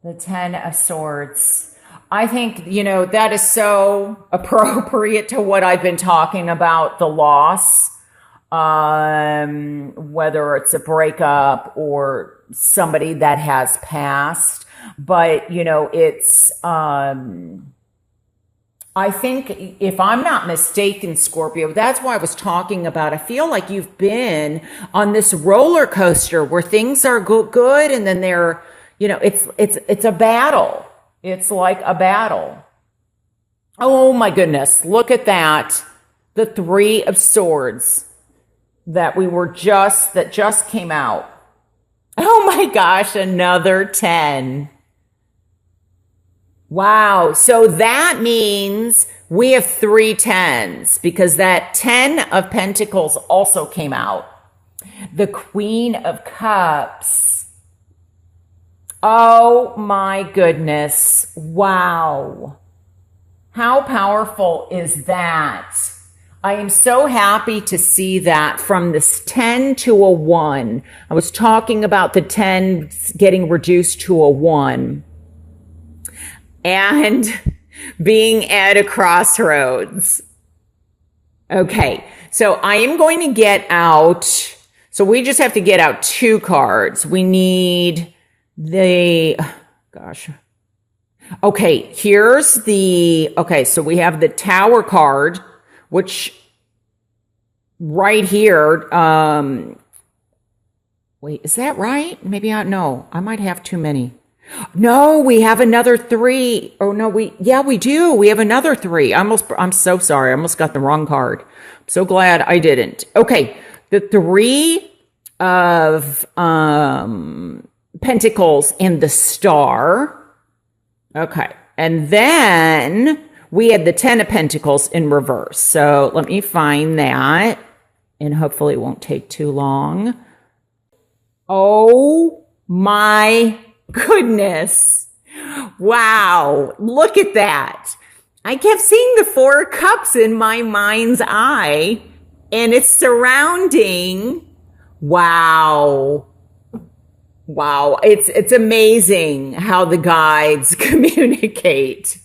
The Ten of Swords. I think, that is so appropriate to what I've been talking about, the loss, whether it's a breakup or somebody that has passed. But, I think if I'm not mistaken, Scorpio, that's why I was talking about. I feel like you've been on this roller coaster where things are good and then they're, it's a battle. It's like a battle. Oh my goodness. Look at that. The Three of Swords that just came out. Oh my gosh. Another 10. Wow. So that means we have three tens because that 10 of Pentacles also came out. The Queen of Cups. Oh my goodness. Wow. How powerful is that? I am so happy to see that from this 10 to a 1. I was talking about the 10 getting reduced to a 1. And being at a crossroads. Okay, so I am going to get out. So we just have to get out 2 cards. We need Okay, so we have the Tower card, which right here, wait, is that right? Maybe no, I might have too many. No, we have another 3. Oh no, we do. We have another 3. I'm so sorry. I almost got the wrong card. I'm so glad I didn't. Okay. The 3 of, Pentacles and the Star. Okay. And then we had the 10 of Pentacles in reverse. So let me find that and hopefully it won't take too long. Oh my goodness. Wow. Look at that. I kept seeing the 4 of Cups in my mind's eye and it's surrounding. Wow. Wow. It's amazing how the guides communicate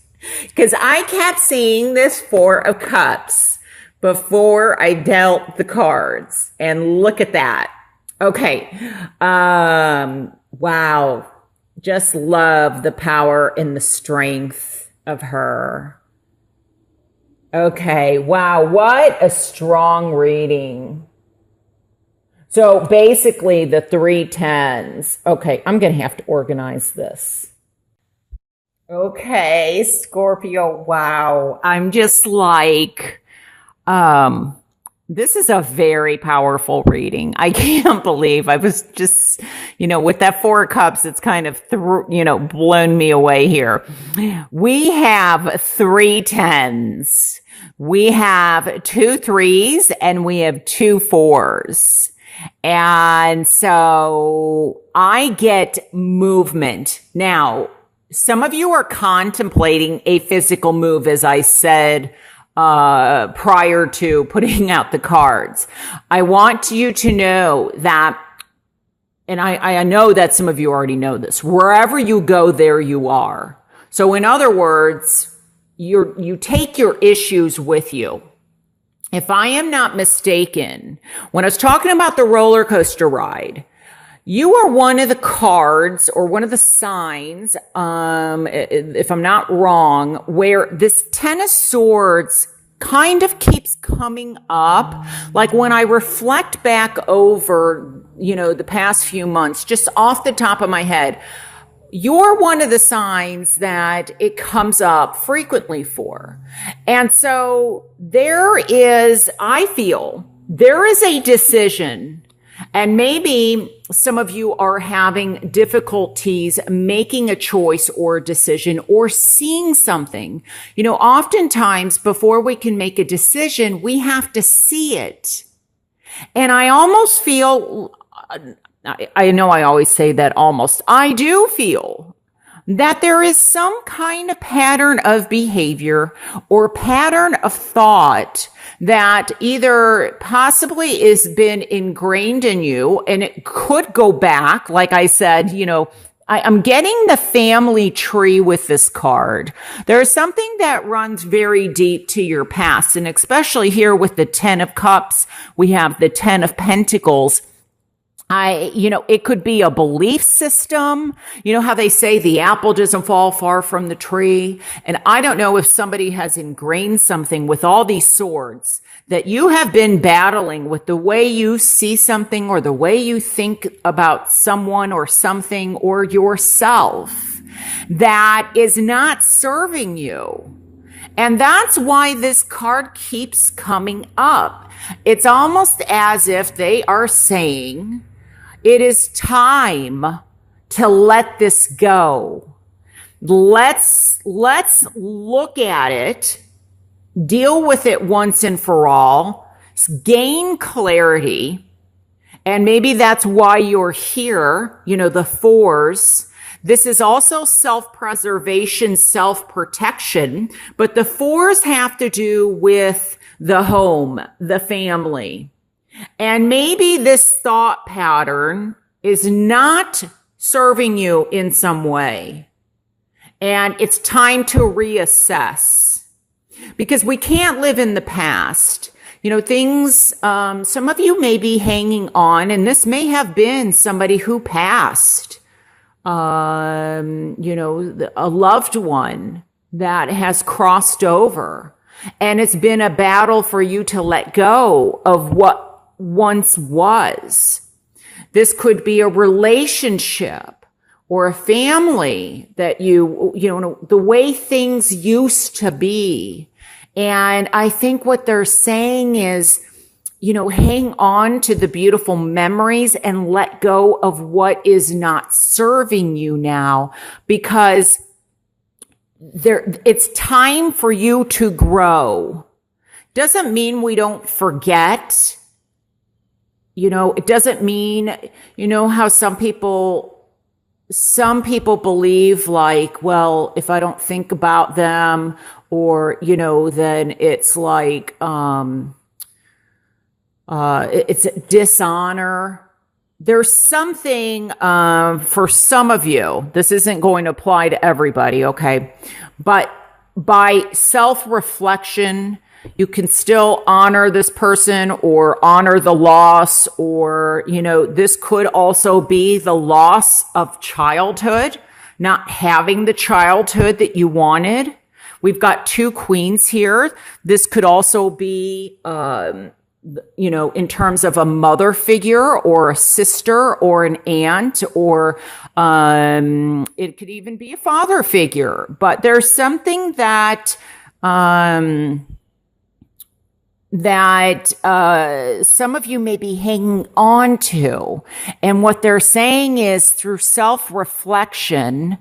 because I kept seeing this 4 of Cups before I dealt the cards and look at that. Okay. Wow. Just love the power and the strength of her. Okay. Wow. What a strong reading. So basically the 3 tens. Okay. I'm going to have to organize this. Okay. Scorpio. Wow. I'm just like, this is a very powerful reading. I can't believe I was just, with that 4 of Cups, it's kind of, blown me away here. We have 3 tens. We have 2 3s and we have 2 4s. And so I get movement. Now, some of you are contemplating a physical move, as I said, prior to putting out the cards. I want you to know that, and I know that some of you already know this, wherever you go, there you are. So in other words, you take your issues with you. If I am not mistaken, when I was talking about the roller coaster ride, you are one of the cards or one of the signs, if I'm not wrong, where this 10 of Swords kind of keeps coming up. Like when I reflect back over, the past few months, just off the top of my head, you're one of the signs that it comes up frequently for. And so I feel there is a decision. And maybe some of you are having difficulties making a choice or a decision or seeing something. Oftentimes before we can make a decision, we have to see it. And I almost feel, I know I always say that almost, I do feel that there is some kind of pattern of behavior or pattern of thought that either possibly has been ingrained in you, and it could go back, like I said, I'm getting the family tree with this card. There's something that runs very deep to your past. And especially here with the 10 of Cups, we have the 10 of Pentacles. It could be a belief system. You know how they say the apple doesn't fall far from the tree? And I don't know if somebody has ingrained something with all these swords that you have been battling with the way you see something or the way you think about someone or something or yourself that is not serving you. And that's why this card keeps coming up. It's almost as if they are saying, it is time to let this go. Let's look at it, deal with it once and for all, gain clarity. And maybe that's why you're here, the fours. This is also self-preservation, self-protection, but the fours have to do with the home, the family. And maybe this thought pattern is not serving you in some way. And it's time to reassess because we can't live in the past. Things, some of you may be hanging on, and this may have been somebody who passed, a loved one that has crossed over. And it's been a battle for you to let go of what once was. This could be a relationship or a family that the way things used to be. And I think what they're saying is, hang on to the beautiful memories and let go of what is not serving you now, because it's time for you to grow. Doesn't mean we don't forget. It doesn't mean, how some people believe like, well, if I don't think about them or, then it's like, it's dishonor. There's something, for some of you, this isn't going to apply to everybody. Okay. But by self-reflection, you can still honor this person or honor the loss, or, this could also be the loss of childhood, not having the childhood that you wanted. We've got 2 queens here. This could also be, in terms of a mother figure or a sister or an aunt, or it could even be a father figure. But there's something that some of you may be hanging on to. And what they're saying is through self-reflection,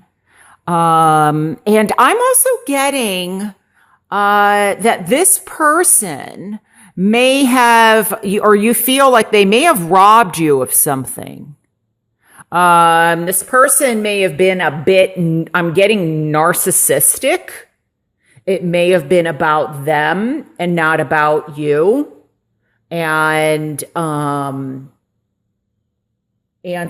and I'm also getting that this person may have, or you feel like they may have robbed you of something. This person may have been a bit, I'm getting narcissistic. It may have been about them and not about you. And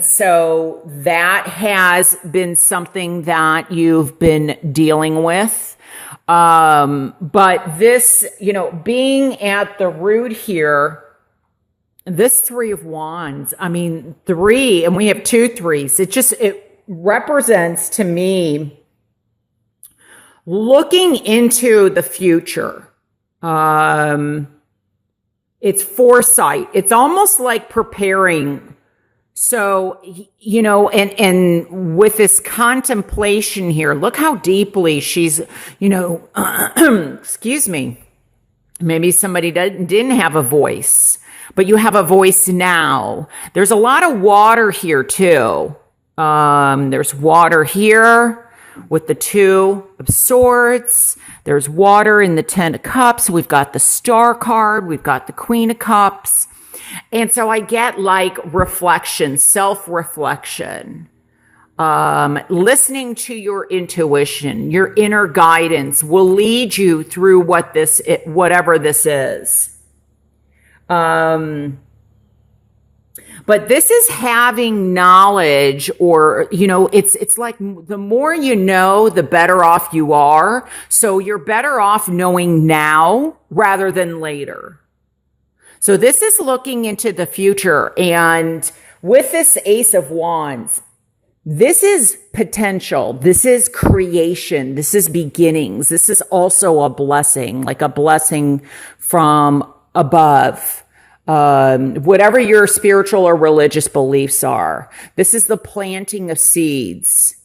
so that has been something that you've been dealing with. But this, being at the root here, this 3 of Wands, 3, and we have 2 3s. It represents to me looking into the future. It's foresight. It's almost like preparing. So, and with this contemplation here, look how deeply she's, excuse me, maybe somebody didn't have a voice, but you have a voice now. There's a lot of water here too. There's water here with the 2 of Swords. There's water in the 10 of Cups. We've got the Star card. We've got the Queen of Cups. And so I get like reflection, self-reflection, listening to your intuition, your inner guidance will lead you through whatever this is. But this is having knowledge, or, it's like the more you know, the better off you are. So you're better off knowing now rather than later. So this is looking into the future. And with this Ace of Wands, this is potential. This is creation. This is beginnings. This is also a blessing, like a blessing from above. Whatever your spiritual or religious beliefs are, this is the planting of seeds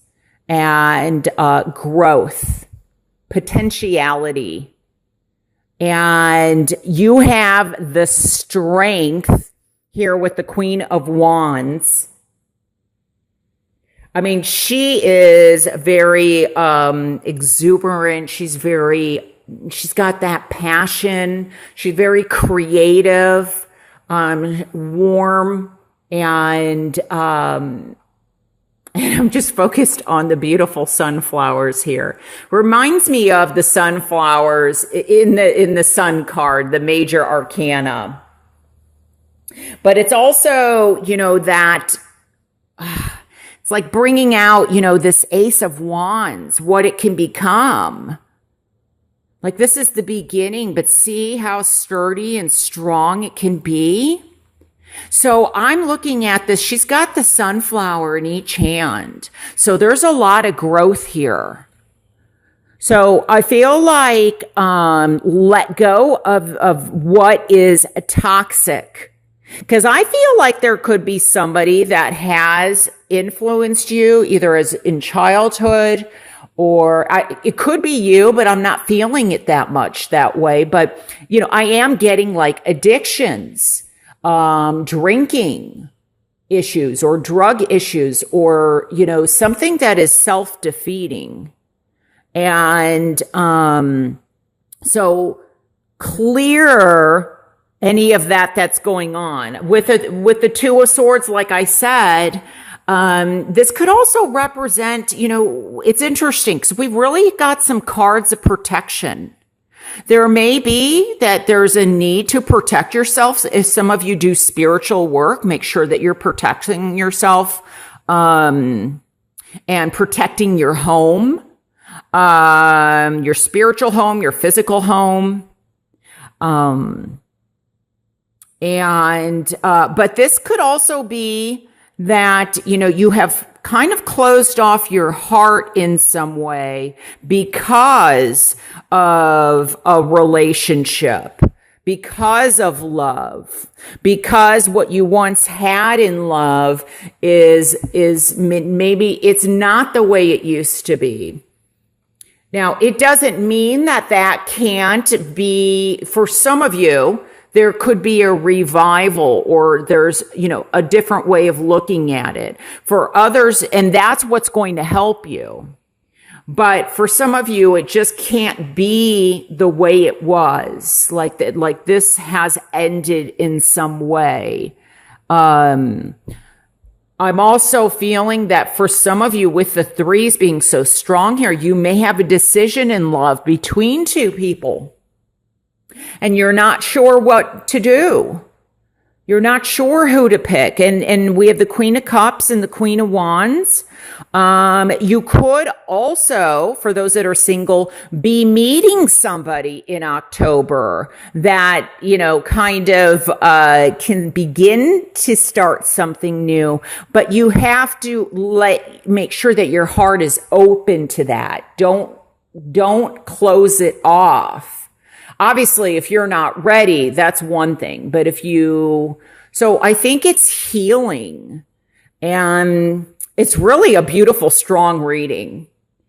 and growth, potentiality. And you have the strength here with the Queen of Wands. I mean, she is very exuberant. She's got that passion. She's very creative, warm, and I'm just focused on the beautiful sunflowers here. Reminds me of the sunflowers in the Sun card, the major arcana. But it's also, that it's like bringing out, this Ace of Wands, what it can become. Like, this is the beginning, but see how sturdy and strong it can be? So I'm looking at this. She's got the sunflower in each hand. So there's a lot of growth here. So I feel like let go of what is toxic. Because I feel like there could be somebody that has influenced you either as in childhood, or it could be you, but I'm not feeling it that much that way. But, I am getting like addictions, drinking issues or drug issues, or, something that is self-defeating. And so clear any of that's going on. With the Two of Swords, like I said, this could also represent, it's interesting because we've really got some cards of protection. There may be that there's a need to protect yourself. If some of you do spiritual work, make sure that you're protecting yourself, and protecting your home, your spiritual home, your physical home. But this could also be that, you have kind of closed off your heart in some way because of a relationship, because of love, because what you once had in love is maybe it's not the way it used to be. Now, it doesn't mean that can't be, for some of you, there could be a revival, or there's, a different way of looking at it. For others, and that's what's going to help you. But for some of you, it just can't be the way it was. Like that, like this has ended in some way. I'm also feeling that for some of you, with the threes being so strong here, you may have a decision in love between two people. And you're not sure what to do. You're not sure who to pick. And we have the Queen of Cups and the Queen of Wands. You could also, for those that are single, be meeting somebody in October that, kind of can begin to start something new. But you have to make sure that your heart is open to that. Don't close it off. Obviously, if you're not ready, that's one thing. But so I think it's healing, and it's really a beautiful, strong reading.